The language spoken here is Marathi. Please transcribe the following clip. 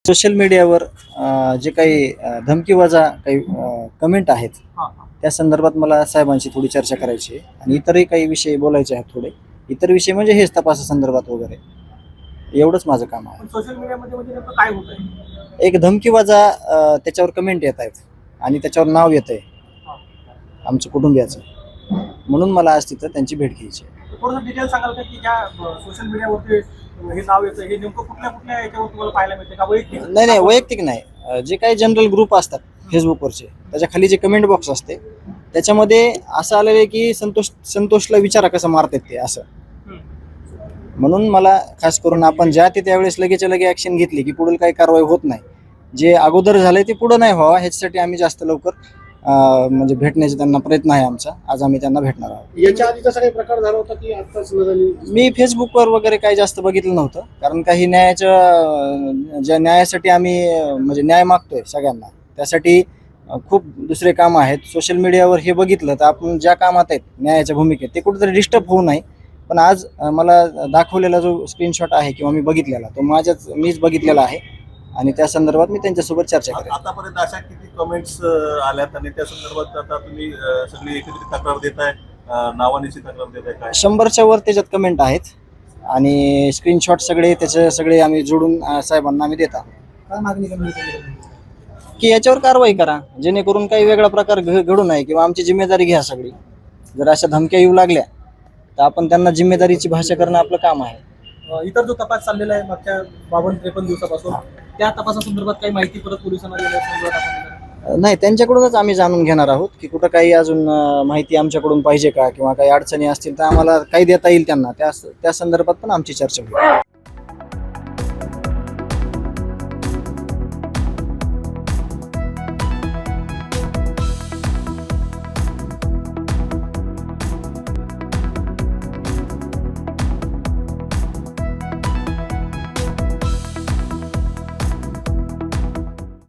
सोशल मीडियावर जे काही धमकीवजा काही कमेंट आहेत हां, हां. त्या संदर्भात मला साहेबांशी थोडी चर्चा करायची आहे आणि इतरही काही विषय बोलायचे आहेत थोडे. इतर विषय म्हणजे हेच तपासासंदर्भात वगैरे एवढंच माझं काम आहे. पण सोशल मीडियामध्ये म्हणजे नेमकं काय होतंय? एक धमकीवजा त्याच्यावर कमेंट येत आहेत आणि त्याच्यावर नाव येतंय हां. आमच्या कुटुंबियाचं. म्हणून मला आज तिथं त्यांची भेट घ्यायची आहे. तर थोडंसं डिटेल सांगाल का की ज्या सोशल मीडियावरती हे नाव येतं हे नेमकं कुठल्या याच्यावर तुम्हाला पाहायला मिळतं का वैयक्तिक? नाही वैयक्तिक नाही. जे काही जनरल ग्रुप असतात फेसबुकवरचे त्याच्या खाली जे कमेंट बॉक्स असते त्याच्यामध्ये असं आलेलं आहे की संतोषला विचारा कसं मारतात ते असं. हं. म्हणून मला खास करून आपण ज्या ते त्यावेळेस लगेच्या लगे ॲक्शन घेतली की पुढील काही कारवाई होत नाही. जे अगोदर झालंय ते पुढं नाही व्हावं ह्याच्यासाठी आम्ही जास्त लवकर म्हणजे भेटण्याचा त्यांना प्रयत्न आहे आमचा. आज आम्ही त्यांना भेटणार आहोत. याच्या आधी कसा काही प्रकार झाला होता की आत्ताच झाली? मी फेसबुकवर वगैरे काही जास्त बघितलं नव्हतं कारण काही ज्या न्यायासाठी आम्ही म्हणजे न्याय मागतोय सगळ्यांना त्यासाठी खूप दुसरे कामं आहेत. सोशल मीडियावर हे बघितलं तर आपण ज्या कामात आहेत न्यायाच्या भूमिकेत ते कुठेतरी डिस्टर्ब होऊ नये. पण आज मला दाखवलेला जो स्क्रीनशॉट आहे किंवा मी बघितलेला तो मीच बघितलेला आहे आणि त्या संदर्भात मी त्यांच्यासोबत चर्चा करेन. आतापर्यंत अशा किती कमेंट्स आल्यात आणि त्या संदर्भात आता तुम्ही सगळी एकत्रित तक्रार देताय, नावानिशी तक्रार देताय काय? 100च्या वर त्याच्यात कमेंट आहेत आणि स्क्रीनशॉट सगळे आम्ही जोडून साहेबांना आम्ही देत आहोत. काय मागणी करणार तुम्ही? की याच्यावर कारवाई करा जेणेकरून काही वेगळा प्रकार घडू नये किंवा आमची जिम्मेदारी घ्या सगळी. जर अशा धमक्या येऊ लागल्या तर आपण त्यांना जिम्मेदारीची भाषा करणं आपलं काम आहे. इतर जो तपास चाललेला आहे मागच्या 52-53 दिवसापासून त्या तपासासंदर्भात काही माहिती परत पोलिसांना दिली? नाही त्यांच्याकडूनच आम्ही जाणून घेणार आहोत की कुठं काही अजून माहिती आमच्याकडून पाहिजे का किंवा काही अडचणी असतील तर आम्हाला काही देता येईल त्यांना त्या संदर्भात पण आमची चर्चा होईल.